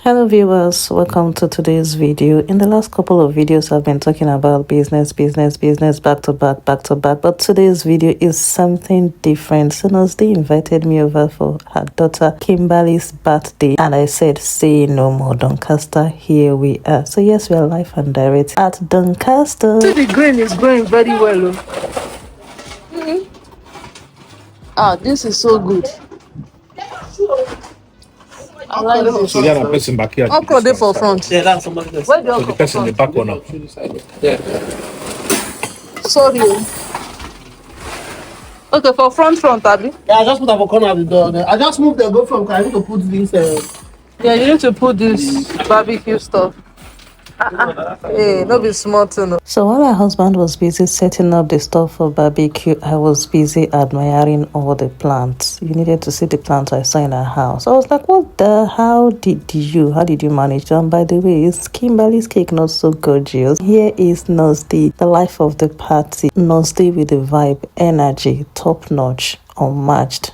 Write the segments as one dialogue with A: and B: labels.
A: Hello viewers, welcome to today's video. In the last couple of videos I've been talking about business back to back, but today's video is something different. Sonosdi invited me over for her daughter Kimberly's birthday and I said say no more. Doncaster, here we are. So yes, we are live and direct at Doncaster.
B: See, the green is growing very well. This is so good. I like this.
C: So there are person back here.
B: How could they for front?
C: Yeah, that's somebody else.
B: Where do you
C: So the person in the back corner. Yeah.
B: Sorry. Okay, for front, Abby.
D: Yeah, I just put up a corner of the door there. I just moved the go from I need to put this.
B: Yeah, you need to put this barbecue stuff. Hey, no be small too.
A: So while her husband was busy setting up the stuff for barbecue, I was busy admiring all the plants. You needed to see the plants I saw in her house. I was like, how did you manage them? By the way, is Kimberly's cake not so gorgeous? Here is Nosdi, the life of the party. Nosdi with the vibe, energy, top notch, unmatched.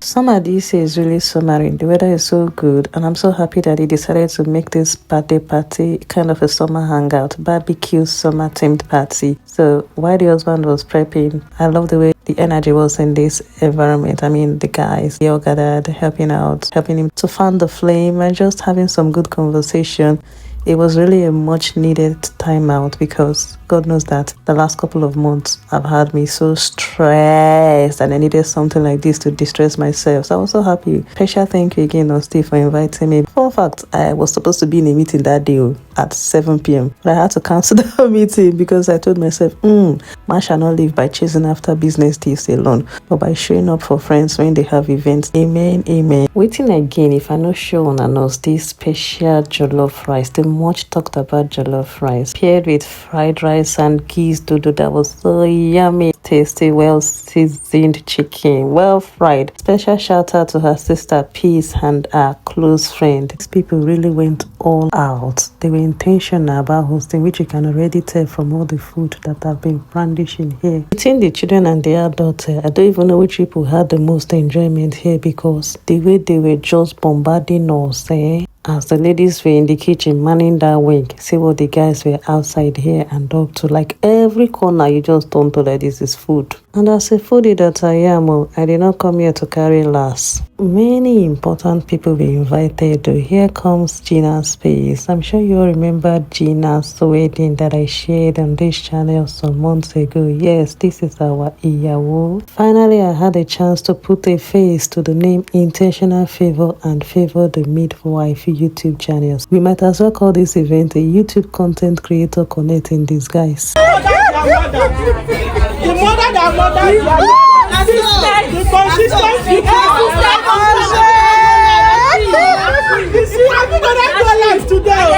A: Summer this year is really summering. The weather is so good and I'm so happy that he decided to make this birthday party kind of a summer hangout, barbecue summer themed party. So while the husband was prepping, I love the way the energy was in this environment. I mean, the guys, they all gathered, helping him to fan the flame and just having some good conversation. It was really a much needed time out because God knows that the last couple of months have had me so stressed and I needed something like this to distress myself. So I was so happy. Special thank you again, Nosdi, for inviting me. Fun fact, I was supposed to be in a meeting that day at 7 p.m. But I had to cancel the meeting because I told myself, man shall not live by chasing after business deals alone, but by showing up for friends when they have events. Amen, amen. Waiting again, if I not show on Nosdi's special jollof rice, the much talked about jollof rice paired with fried rice and geese dodo that was so yummy, tasty, well seasoned chicken, well fried. Special shout out to her sister Peace and her close friend. These people really went all out. They were intentional about hosting, which you can already tell from all the food that have been brandishing here. Between the children and the adults, I don't even know which people had the most enjoyment here because the way they were just bombarding us, as the ladies were in the kitchen manning that wing, see what the guys were outside here and up to. Like every corner, you just don't know that this is food. And as a foodie that I am, I did not come here to carry last. Many important people were invited. Here comes Gina's face. I'm sure you all remember Gina's wedding that I shared on this channel some months ago. Yes, this is our Iyawo. Finally, I had a chance to put a face to the name Intentional Favor and Favor the Midwife YouTube channels. We might as well call this event a YouTube content creator connect in disguise.
D: The mother that the consistent you see, I'm gonna go live today.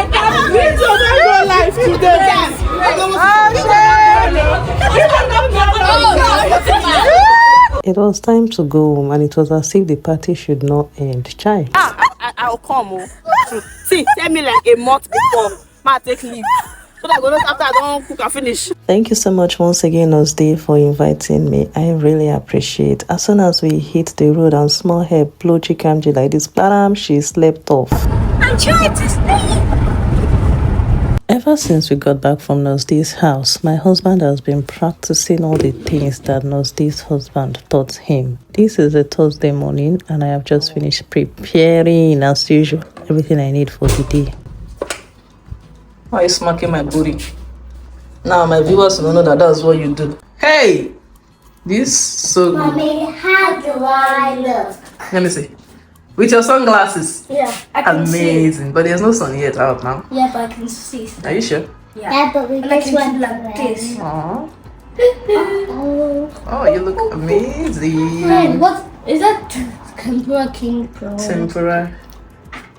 D: Go live today.
A: It was time to go home and it was as if the party should not end. Chai.
E: I'll come. See, tell me like a month before. Ma take leave. So that after I don't cook and finish.
A: Thank you so much once again, Nosdi, for inviting me. I really appreciate. As soon as we hit the road and small hair blow chikamji like this, bam, she slept off.
E: I'm trying to sleep.
A: Ever since we got back from Nosdi's house, my husband has been practicing all the things that Nosdi's husband taught him. This is a Thursday morning and I have just finished preparing, as usual, everything I need for the day.
B: Why are you smacking my booty? Now my viewers will know that that's what you do. Hey! This is so good.
F: Mommy, how do I look?
B: Let me see. With your sunglasses.
F: Yeah, I can
B: Amazing. But there's no sun yet out now.
F: see. Yeah, but I can see.
B: Are you sure?
F: Yeah, but we just went like this.
B: Aww.
F: Oh,
B: Oh, you look amazing.
F: Friend, what is that? Tempura King Pro.
B: Tempura.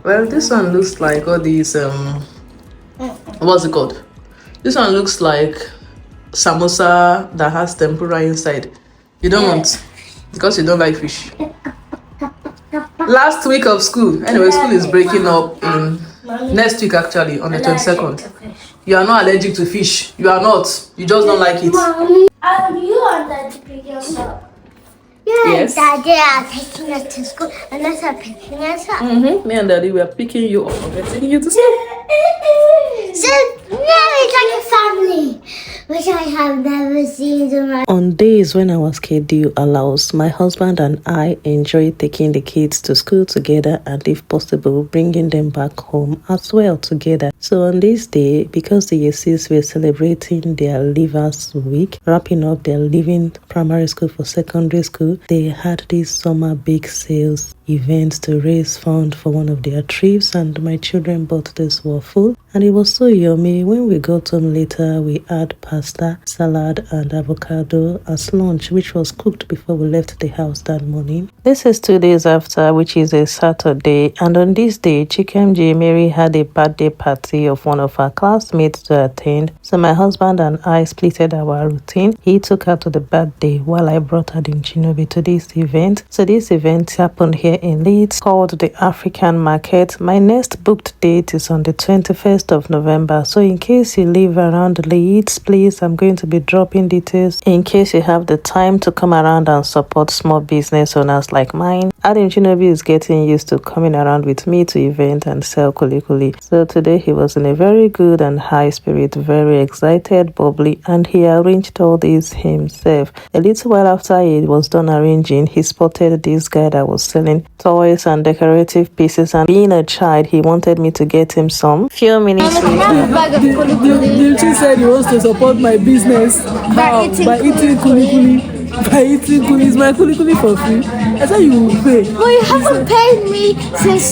B: Well, this one looks like all these what's it called? This one looks like samosa that has tempura inside. You don't want because you don't like fish. Last week of school. Anyway, school is breaking up in next week actually on the 22nd. You are not allergic to fish. You are not. You just don't like it.
F: Mommy, you are allergic to yourself. Yeah.
B: Yes.
F: Daddy are taking us to school and us are picking us up.
B: Me and Daddy were picking you up and taking you to school.
F: So now it's like a family, which I have never seen in my.
A: On days when our schedule allows, my husband and I enjoy taking the kids to school together and, if possible, bringing them back home as well together. So on this day, because the Yesis were celebrating their Leavers Week, wrapping up their leaving primary school for secondary school, they had this summer big sales event to raise funds for one of their trips, and my children bought this waffle and it was so yummy. When we got home later, we had pasta, salad and avocado as lunch, which was cooked before we left the house that morning. This is 2 days after, which is a Saturday, and on this day, Chikem J. Mary had a birthday party of one of her classmates to attend, so my husband and I splitted our routine. He took her to the birthday while I brought her in Chinobi to this event. So this event happened here in Leeds, called the African Market. My next booked date is on the 21st of November, so in case you live around Leeds, please, I'm going to be dropping details in case you have the time to come around and support small business owners like mine. Adam Chinobi is getting used to coming around with me to event and sell kulikuli, so today he was in a very good and high spirit, very excited, bubbly, and he arranged all this himself. A little while after he was done arranging, he spotted this guy that was selling toys and decorative pieces, and being a child, he wanted me to get him some. Few minutes later,
D: Dilchi said he wants to support my business by eating kulikuli. By eating kuli, is my kulikuli for free? I said you will pay.
F: Well, you haven't paid me since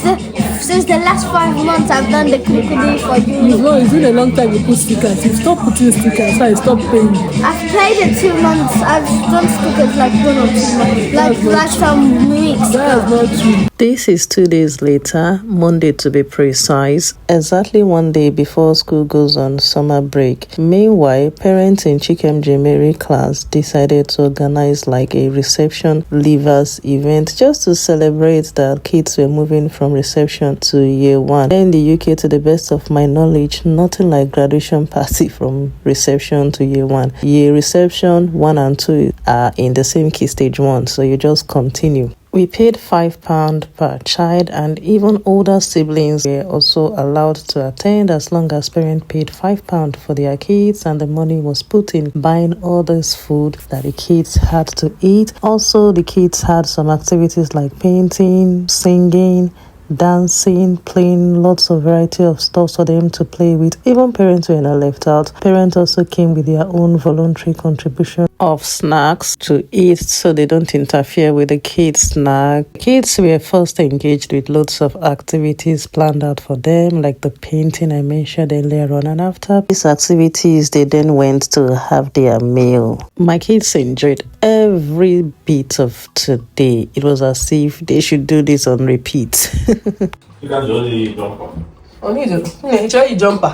F: the last 5 months. I've done the kulikuli for you.
D: No, it's been a long time you put stickers. You stop putting stickers, so I stopped paying.
F: I've paid it 2 months. I've done stickers like 1 or 2 months, like some weeks.
D: That's not true.
A: This is 2 days later, Monday to be precise, exactly 1 day before school goes on summer break. Meanwhile, parents in Chikem J. Mary class decided to organize like a reception leavers event just to celebrate that kids were moving from reception to year 1. In the UK, to the best of my knowledge, nothing like graduation party from reception to year 1. Year reception 1 and 2 are in the same key stage 1, so you just continue. We paid £5 per child, and even older siblings were also allowed to attend as long as parents paid £5 for their kids, and the money was put in buying all this food that the kids had to eat. Also, the kids had some activities like painting, singing, dancing, playing, lots of variety of stuff for them to play with. Even parents were not left out. Parents also came with their own voluntary contribution of snacks to eat so they don't interfere with the kids' snack. Kids were first engaged with lots of activities planned out for them, like the painting I mentioned earlier on, and after these activities they then went to have their meal. My kids enjoyed every bit of today. It was as if they should do this on repeat.
C: You can only jump on.
B: Oh, need to. You try your jumper.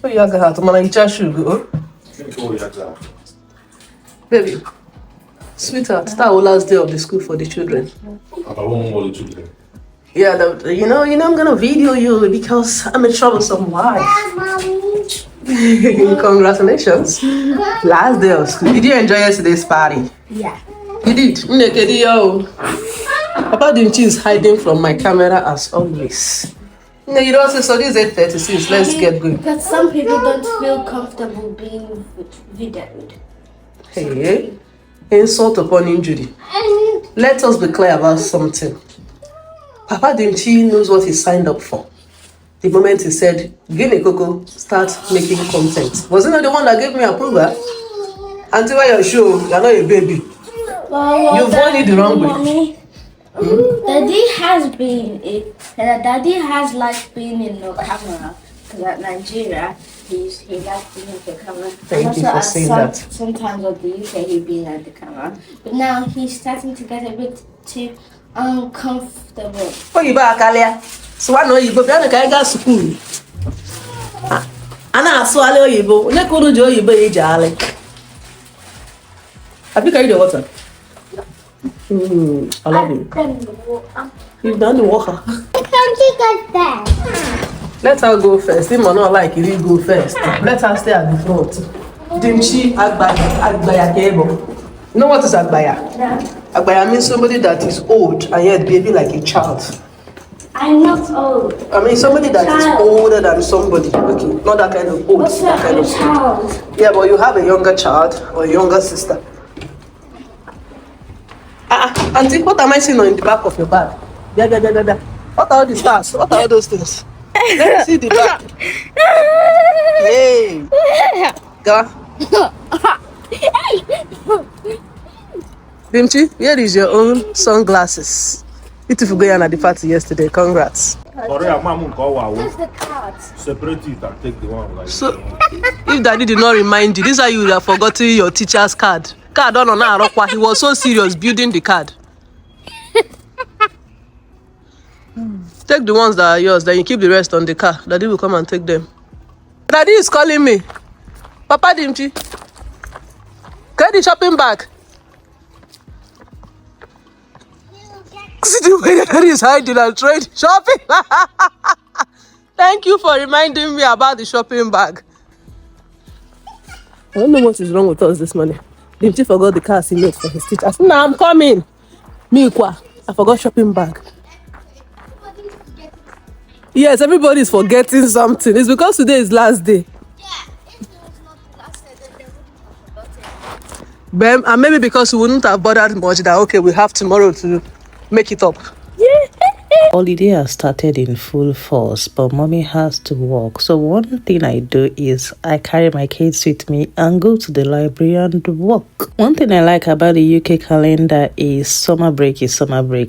B: So you have to manage your shoe. Baby, sweetheart, that was last day of the school for the children. Yeah, you know, I'm gonna video you because I'm a troublesome wife. Congratulations. Last day of school. Did you enjoy yesterday's party?
F: Yeah.
B: You did. Papa Dimchi is hiding from my camera as always. No, you don't say so. This is 8:36. Let's get going.
F: But some people don't feel comfortable being videoed.
B: Hey, insult upon injury. Let us be clear about something. Papa Dimchi knows what he signed up for. The moment he said, Gine Coco, start making content. Wasn't the one that gave me approval? Until why you're sure you're not a baby. You've done it the wrong way.
F: Daddy has liked being in the camera, because at Nigeria he likes being in the camera.
B: Thank you for saying that.
F: Sometimes at the UK he's been at the camera, but now he's starting to get a bit too uncomfortable.
B: Oh, you back, Alia. So I know you go down to school. Ana swallow Oyibo. Ne kudu jo Oyibo ejale. Have you carried the water? I love you. You've done the water. Let her go first. Him or not like you go first. Let her stay at the front. Dimchi Agbaya Kebo. You know what is Agbaya?
F: No.
B: Agbaya means somebody that is old and yet behaving like a child.
F: I'm not old.
B: I mean somebody that is older than somebody. Okay, not that kind of old.
F: What's
B: that kind of
F: child?
B: old. Yeah, but you have a younger child or a younger sister. Auntie, what am I seeing in the back of your bag? Yeah. What are all the stars? What are all those things? Let me see the back. Hey. Go. Dimchi, here is your own sunglasses. Beautiful going at the party yesterday. Congrats.
C: Sorry, I'm not going
F: Where's the cards?
C: separate it and take the one. Like,
B: So, if daddy did not remind you, this is how you would have forgotten your teacher's card. Card on Arokwa. He was so serious building the card. Take the ones that are yours, then you keep the rest on the car. Daddy will come and take them. Daddy is calling me. Papa Dimchi. Get the shopping bag. See the way that is hiding and trade shopping. Thank you for reminding me about the shopping bag. I don't know what is wrong with us this morning. Dimchi forgot the cards he made for his teachers. Now I'm coming. Miikwa, I forgot shopping bag. Yes, everybody is forgetting something. It's because today is last day.
F: Yeah, if it was not the last day, then they wouldn't have forgotten.
B: Bem, and maybe because we wouldn't have bothered much that okay, we have tomorrow to make it up.
A: Holiday has started in full force, but mommy has to work. So one thing I do is I carry my kids with me and go to the library and work. One thing I like about the UK calendar is summer break,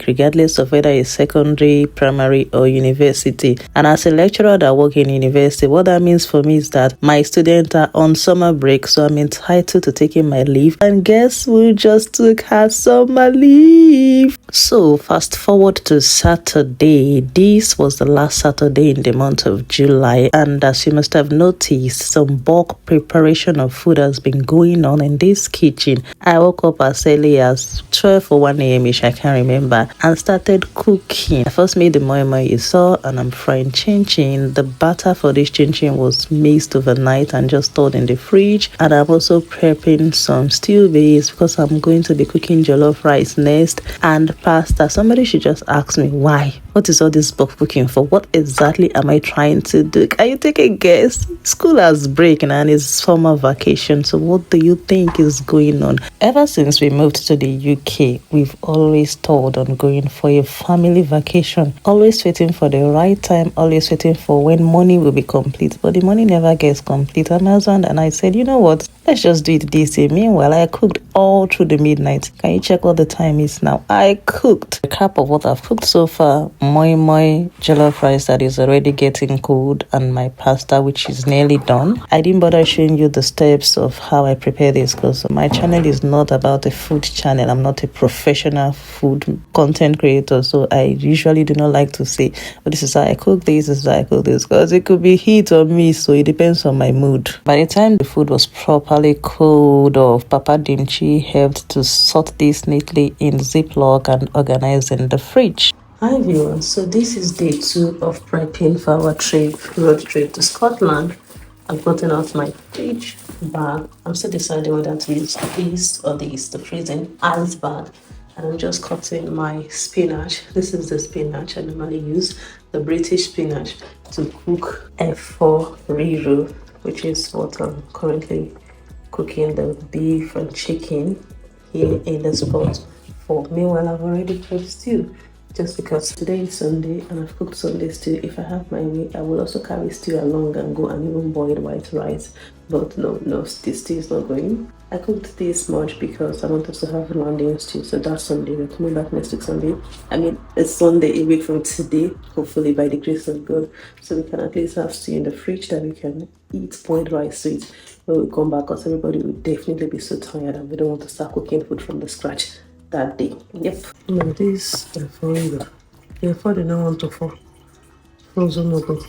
A: regardless of whether it's secondary, primary, or university. And as a lecturer that work in university, what that means for me is that my students are on summer break, so I'm entitled to taking my leave. And guess who just took her summer leave? So fast forward to Saturday. This was the last Saturday in the month of July, and as you must have noticed, some bulk preparation of food has been going on in this kitchen. I woke up as early as 12 or 1 a.m. ish, I can't remember, and started cooking. I first made the moi you saw, and I'm frying chin chin. The batter for this chin chin was mixed overnight and just stored in the fridge, and I'm also prepping some stew base because I'm going to be cooking jollof rice next and pasta. Somebody should just ask me why. What is all this bulk cooking for? What exactly am I trying to do? Can you take a guess? School has break and it's summer vacation. So what do you think is going on? Ever since we moved to the UK, we've always told on going for a family vacation. Always waiting for the right time. Always waiting for when money will be complete. But the money never gets complete. And my husband and I said, you know what? Let's just do it this day. Meanwhile, I cooked all through the midnight. Can you check what the time is now? I cooked. A cap of what I've cooked so far. Moi jollof rice that is already getting cold, and my pasta which is nearly done. I didn't bother showing you the steps of how I prepare this because my channel is not about a food channel. I'm not a professional food content creator, so I usually do not like to say, but this is how I cook this, because it could be hit or miss, so it depends on my mood. By the time the food was properly cooled off, Papa Dimchi helped to sort this neatly in Ziploc and organize in the fridge. Hi viewers, so this is day 2 of prepping for our road trip to Scotland. I've gotten out my fridge bag. I'm still deciding whether to use this or this, the freezing ice bag. And I'm just cutting my spinach. This is the spinach I normally use, the British spinach, to cook F4 riro, which is what I'm currently cooking the beef and chicken here in the spot for. Meanwhile, I've already prepped stew. Just because today is Sunday and I've cooked Sunday stew. If I have my way, I will also carry stew along and go and even boil white rice. But no, this stew is not going. I cooked this much because I wanted to have London stew. So that's Sunday. We're coming back next week Sunday. I mean, it's Sunday, a week from today, hopefully by the grace of God. So we can at least have stew in the fridge that we can eat boiled rice sweet when we come back, because everybody will definitely be so tired and we don't want to start cooking food from the scratch that day. Yep. No, this for either. Therefore, they don't want to fall. Frozen noodle.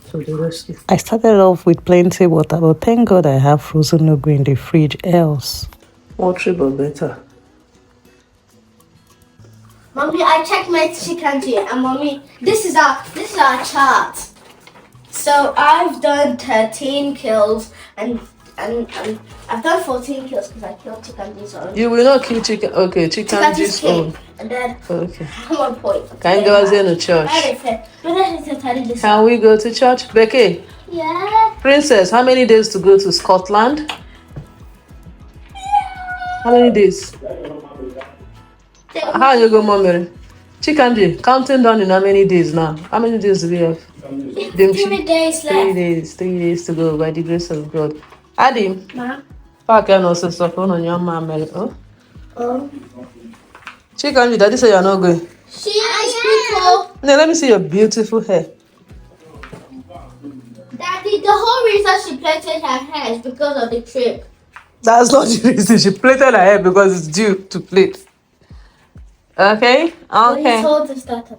A: So the rescue. I started off with plenty water, but thank God I have frozen noodle in the fridge. Else, water but better.
F: Mommy, I checked my chicken here, and mommy, this is our chart. So I've done 13 kills and and I've done 14 kills because I killed Chikanji's own.
B: You will not kill chicken. Okay, Chikanji's own.
F: And then
B: Okay.
F: I'm on point.
B: Can you go to church? Can we go to church? Becky?
F: Yeah.
B: Princess, how many days to go to Scotland? How many days? How you go, Mommy? Chikanji, counting down in how many days now? How many days do we have?
F: 3 days left.
B: 3 days to go by the grace of God. Adim,
F: Ma.
B: Park and also stuff on your mom. Oh?
F: Oh.
B: Chikanji, daddy say you're not going.
F: She is beautiful.
B: Now, let me see your beautiful hair.
F: Daddy, the whole reason she plaited her hair is because of the trip.
B: That's not the reason. She plaited her hair because it's due to plait. Okay?
F: But you
B: Okay.
F: told us that.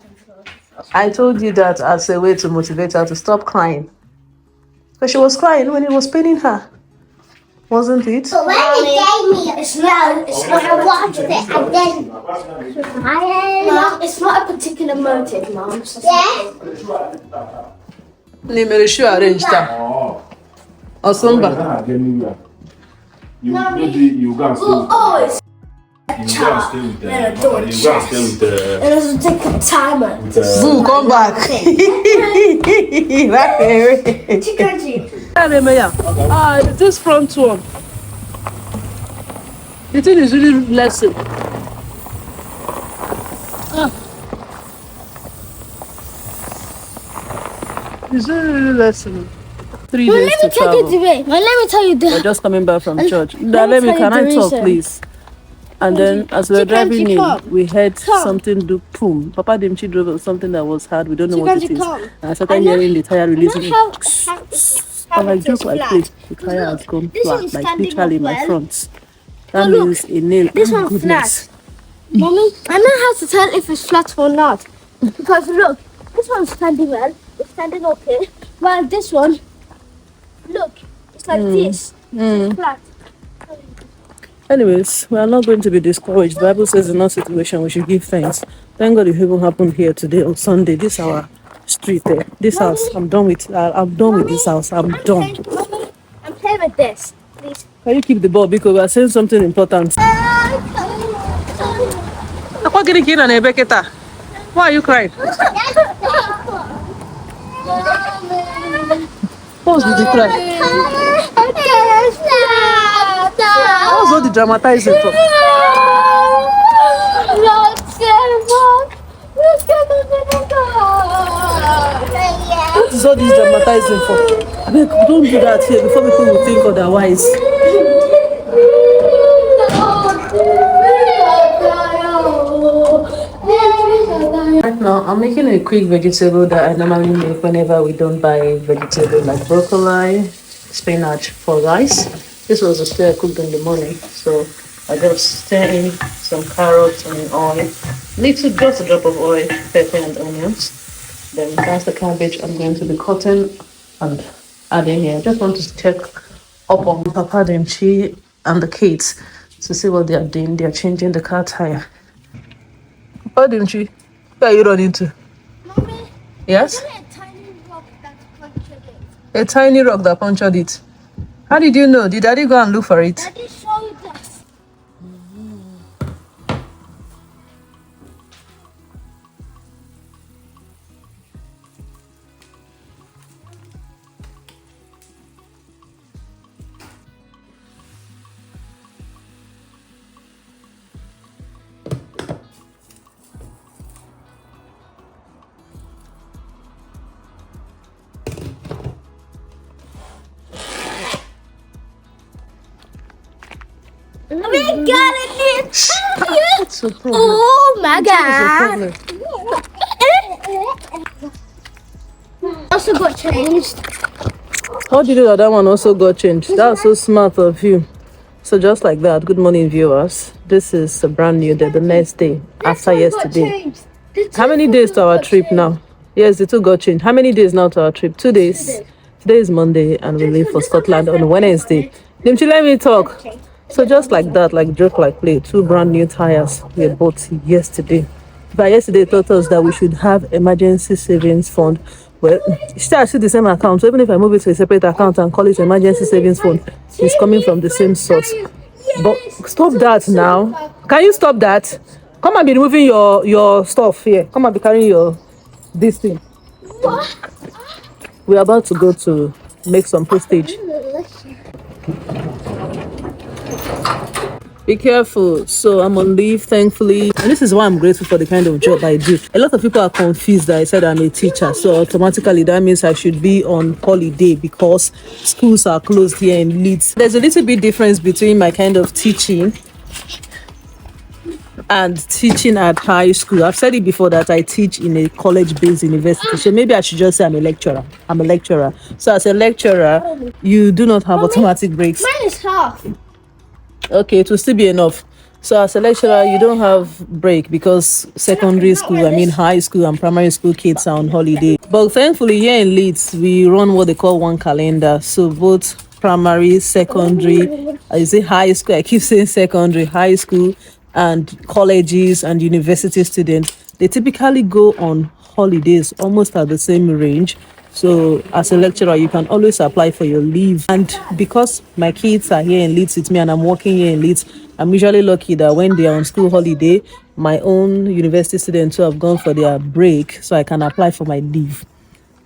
B: I told you that as a way to motivate her to stop crying. Because she was crying when it was paining her. Wasn't it?
F: But when you gave me a smell, when I watched it, and then Mom, it's not a particular motive, Mom. Yeah.
B: Nimerishu arranged her. Osumba.
C: You gotta stay with
F: Always.
C: You gotta stay with the. You gotta stay with the.
F: And it was take a timer.
B: Boo, come back.
D: This front one. The thing is really lesson. It's really lesson. 3 days to travel.
F: Let me tell you
D: We're just coming back from church. Can I talk, please? And then as we were driving in, we heard something do boom. Papa Dimchi drove on something that was hard. We don't know what it is. And I started hearing the tire releasing. I'm like, just like this, the tire has gone flat, like literally in my front. That means a nail.
F: This one's flat. Mommy, I know how to tell if it's flat or not. Because look, this one's standing well. It's standing okay. While this one, look, it's like this. It's flat.
D: Anyways, we are not going to be discouraged. The Bible says in our situation we should give thanks. Thank God it even happened here today on Sunday. This is our street there. This house, I'm done with. I'm done with this house. I'm done.
F: Mommy, I'm playing with this. Please.
D: Can you keep the ball because we are saying something important?
B: Why are you crying?
D: What was the cry? What was all the dramatizing for? What is all this dramatizing for? I mean, don't do that here before people will think otherwise.
B: Right now, I'm making a quick vegetable that I normally make whenever we don't buy vegetable like broccoli, spinach for rice. This was the stew I cooked in the morning, so I just stir in some carrots and oil, just a drop of oil, pepper and onions. Then that's the cabbage I'm going to be cutting and adding here. I just want to check up on Papa Dimchi and the kids to see what they are doing. They are changing the car tire. Papa Dimchi, where are you running to?
F: Mommy,
B: Yes?
F: a tiny rock that punctured it.
B: A tiny rock that punctured it. How did you know? Did Daddy go and look for it?
F: Daddy showed us. We got it!
B: What's the problem?
F: Oh my god! Also got changed.
D: How did you know that one also got changed? That's so smart of you. So just like that, good morning viewers. This is a brand new day, the next day after yesterday. How many days to our trip now? Yes, the two got changed. How many days now to our trip? 2 days. Today is Monday and we leave for Scotland on Wednesday. Dimchi, let me talk. So just like that, like joke like play, 2 brand new tires we bought yesterday. But yesterday taught us that we should have emergency savings fund. Well, still I see the same account. So even if I move it to a separate account and call it emergency savings fund, It's coming from the same source. But stop that now. Can you stop that? Come and be removing your stuff here. Come and be carrying this thing. We're about to go to make some postage. Be careful. So I'm on leave, thankfully. And this is why I'm grateful for the kind of job I do. A lot of people are confused that I said I'm a teacher. So automatically that means I should be on holiday because schools are closed here in Leeds. There's a little bit difference between my kind of teaching and teaching at high school. I've said it before that I teach in a college-based university. So maybe I should just say I'm a lecturer. I'm a lecturer. So as a lecturer, you do not have automatic breaks.
F: Mine is half.
D: Okay, it will still be enough. So as a lecturer, you don't have break because secondary school, high school and primary school kids are on holiday. But thankfully here in Leeds, we run what they call one calendar. So both primary, secondary, high school, I keep saying secondary, high school and colleges and university students, they typically go on holidays almost at the same range. So as a lecturer, you can always apply for your leave. And because my kids are here in Leeds with me and I'm working here in Leeds, I'm usually lucky that when they are on school holiday, my own university students who have gone for their break, so I can apply for my leave.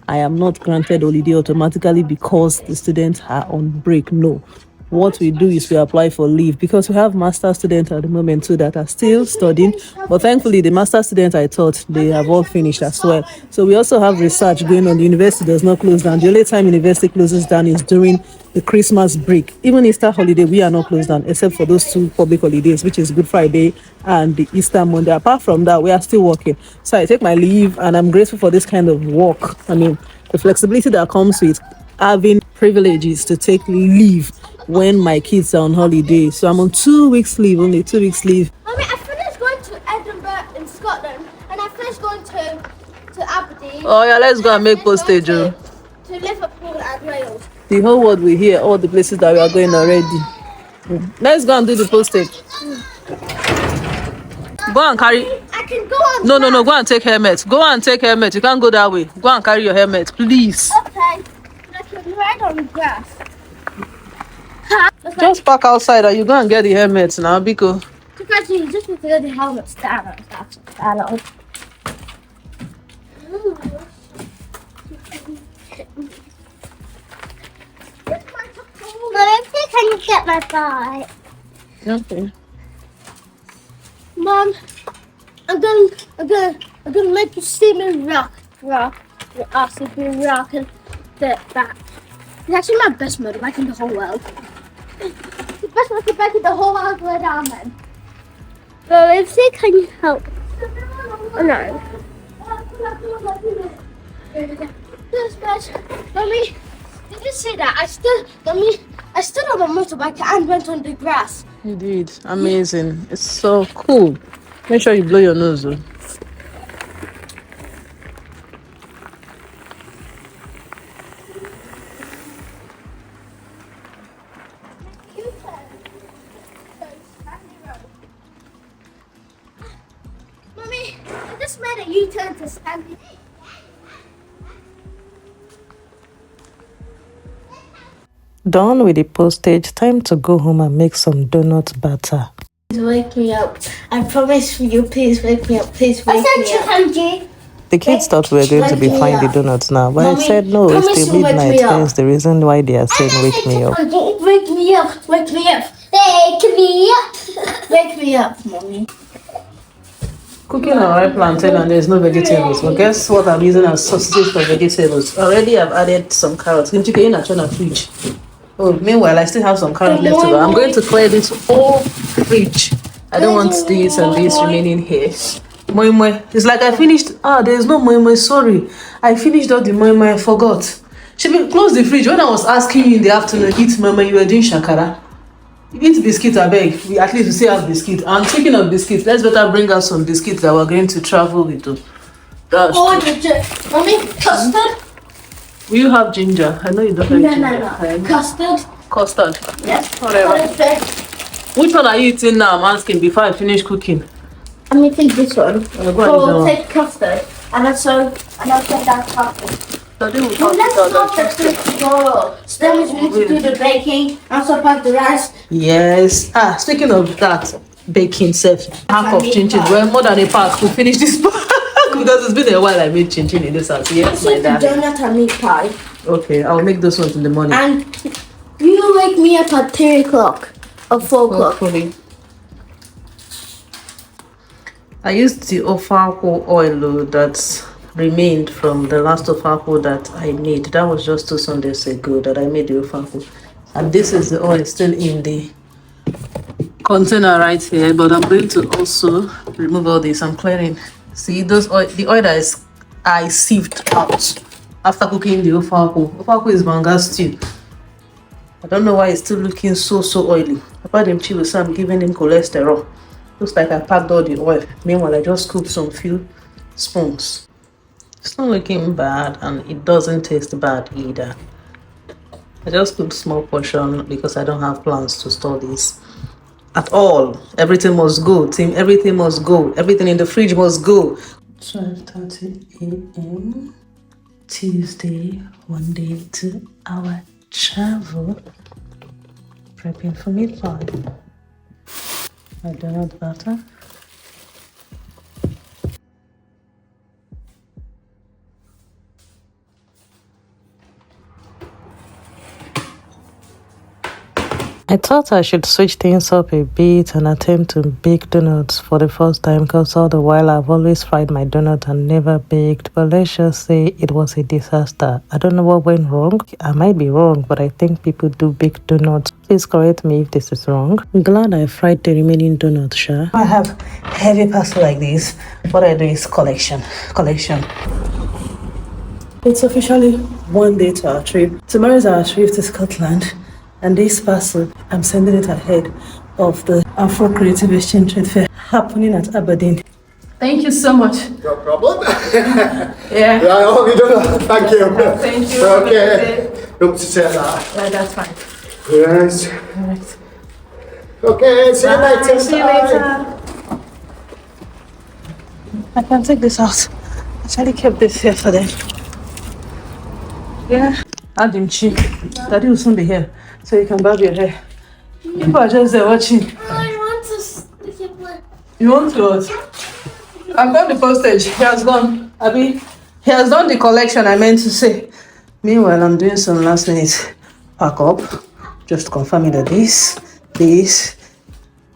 D: I am not granted holiday automatically because the students are on break. No. What we do is we apply for leave because we have master students at the moment too that are still studying. But thankfully, the master students I taught, they have all finished as well. So we also have research going on. The university does not close down. The only time university closes down is during the Christmas break. Even Easter holiday, we are not closed down except for those two public holidays, which is Good Friday and the Easter Monday. Apart from that, we are still working. So I take my leave and I'm grateful for this kind of work. The flexibility that comes with having privileges to take leave when my kids are on holiday. So I'm on 2 weeks leave, only 2 weeks leave.
F: I finished going to Edinburgh in Scotland and I finished going to Aberdeen.
D: Oh yeah, let's go and make postage.
F: To Liverpool and Wales.
D: The whole world will hear all the places that we are going already. Let's go and do the postage. Go and carry.
F: I can go on.
D: No, go and take helmet. Go and take helmet. You can't go that way. Go and carry your helmet, please.
F: Okay. I can ride on the grass.
D: Just park outside or you go and get the helmet now, because
F: You just need to get the helmets down and stuff. Mom, can you get my bike?
D: okay.
F: Mom, I'm gonna make you see me rock and that. It's actually my best motorbike in the whole world. The best motorbike in the whole world where I'm in. Lucy, can you help? No. Mommy, did you see that? I stood on my motorbike and went on the grass.
D: You did. Amazing. It's so cool. Make sure you blow your nose though.
F: Mommy, I just made a U-turn to Stanley.
A: Done with the postage, time to go home and make some donut batter.
F: Please wake me up. I promise you, please wake me up. Please wake me up.
A: The kids thought we were going to be frying the donuts now, but I said no, it's till midnight. Hence the reason why they are saying wake me up.
F: Wake me up. Wake me up. Wake me up. Wake me up, Mommy.
D: Cooking on ripe plantain and there's no vegetables. But guess what I'm using as substitute for vegetables? Already I've added some carrots. Can you get in a fridge? Oh, meanwhile I still have some carrots left to go. I'm going to clear this whole fridge. I don't want this and this remaining here. Moi moi. It's like I finished. There's no moi moi. Sorry, I finished all the moi moi. I forgot. Shebi, close the fridge. When I was asking you in the afternoon, eat moi moi, you were doing shakara. Eat biscuit, I beg. At least we still have biscuit. And speaking of biscuits, let's better bring out some biscuits that we're going to travel with. That's
F: Mommy, custard?
D: Will you have ginger? I know you don't like ginger.
F: No. Custard?
D: Custard.
F: Yes.
D: Whatever. Which one are you eating now? I'm asking before I finish cooking.
F: I'm gonna take this one.
D: Go
F: Take custard. And I'll take that custard.
B: Daddy will
F: Well,
B: pack
F: let's
B: it out
F: start
B: and
F: the food tomorrow. So that means we need to do the baking and so pack the rice.
B: Yes. Speaking of that, baking self, pack of chin chin. Well, more than a pack. We finish this pack because it's been a while I made chin chin in this house. Yes, my
F: The
B: darling.
F: donut and meat pie.
B: Okay, I'll make those ones in the morning.
F: And you wake me up at 3 o'clock or 4 o'clock.
B: Hopefully. I used the ofako oil that remained from the last ofako that I made. That was just 2 Sundays ago that I made the ofako. And this is the oil still in the container right here, but I'm going to also remove all this. I'm clearing. See those oil, the oil that I sieved out after cooking the ofako. Ofako is banga stew. I don't know why it's still looking so oily. Apart from chili, so I'm giving him cholesterol. Looks like I packed all the oil. Meanwhile, I just cooked some few spoons. It's not looking bad and it doesn't taste bad either. I just cooked small portion because I don't have plans to store this at all. Everything must go, team. Everything must go. Everything in the fridge must go. 12:30 a.m. Tuesday, 1 day to our travel. Prepping for meat pie. My donut butter.
A: I thought I should switch things up a bit and attempt to bake donuts for the first time because all the while I've always fried my donut and never baked. But let's just say it was a disaster. I don't know what went wrong. I might be wrong, but I think people do bake donuts. Please correct me if this is wrong. I'm glad I fried the remaining donuts, sure.
B: I have heavy parcel like this. What I do is collection. It's officially 1 day to our trip. Tomorrow is our trip to Scotland. And this parcel, I'm sending it ahead of the Afro Creative Exchange Trade Fair happening at Aberdeen. Thank you so much.
G: No problem.
B: Yeah.
G: I hope you do that. Thank you.
B: Thank you.
G: Okay. Hope to say that.
B: Yeah, that's fine.
G: Yes.
B: All right.
G: Okay, see you later.
B: See you later. I can take this out. I actually kept this here for them. Yeah. Adimchi, Daddy will soon be here, so you can barb your hair. People are just there watching.
F: I want to stick it with.
B: You want to what? I've done the postage. He has gone. Abby, he has done the collection, I meant to say. Meanwhile, I'm doing some last minute pack up. Just confirming that this,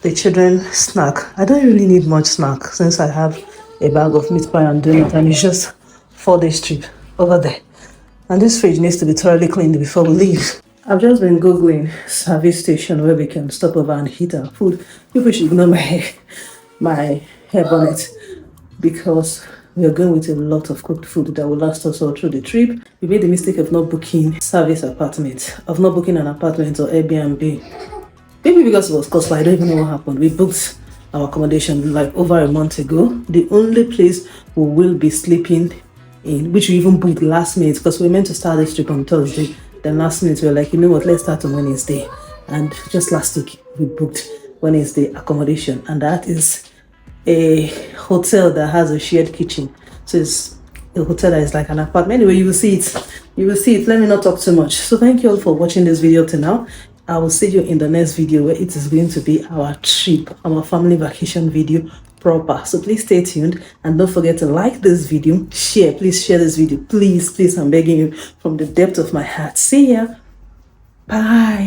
B: the children snack. I don't really need much snack since I have a bag of meat pie and donut and it's just 4 days trip over there. And this fridge needs to be thoroughly cleaned before we leave. I've just been Googling service station where we can stop over and heat our food. People should ignore my hair bonnet because we are going with a lot of cooked food that will last us all through the trip. We made the mistake of not booking service apartment, of not booking an apartment or Airbnb. Maybe because it was costly, I don't even know what happened. We booked our accommodation like over a month ago. The only place we will be sleeping in, which we even booked last minute because we were meant to start this trip on Thursday. Then last minute we were like, you know what, let's start on Wednesday. And just last week we booked Wednesday accommodation, and that is a hotel that has a shared kitchen. So it's a hotel that is like an apartment. Anyway, you will see it. Let me not talk too much. So thank you all for watching this video till now. I will see you in the next video where it is going to be our trip, our family vacation video proper. So please stay tuned and don't forget to like this video, please share this video, please, I'm begging you from the depth of my heart. See ya. Bye.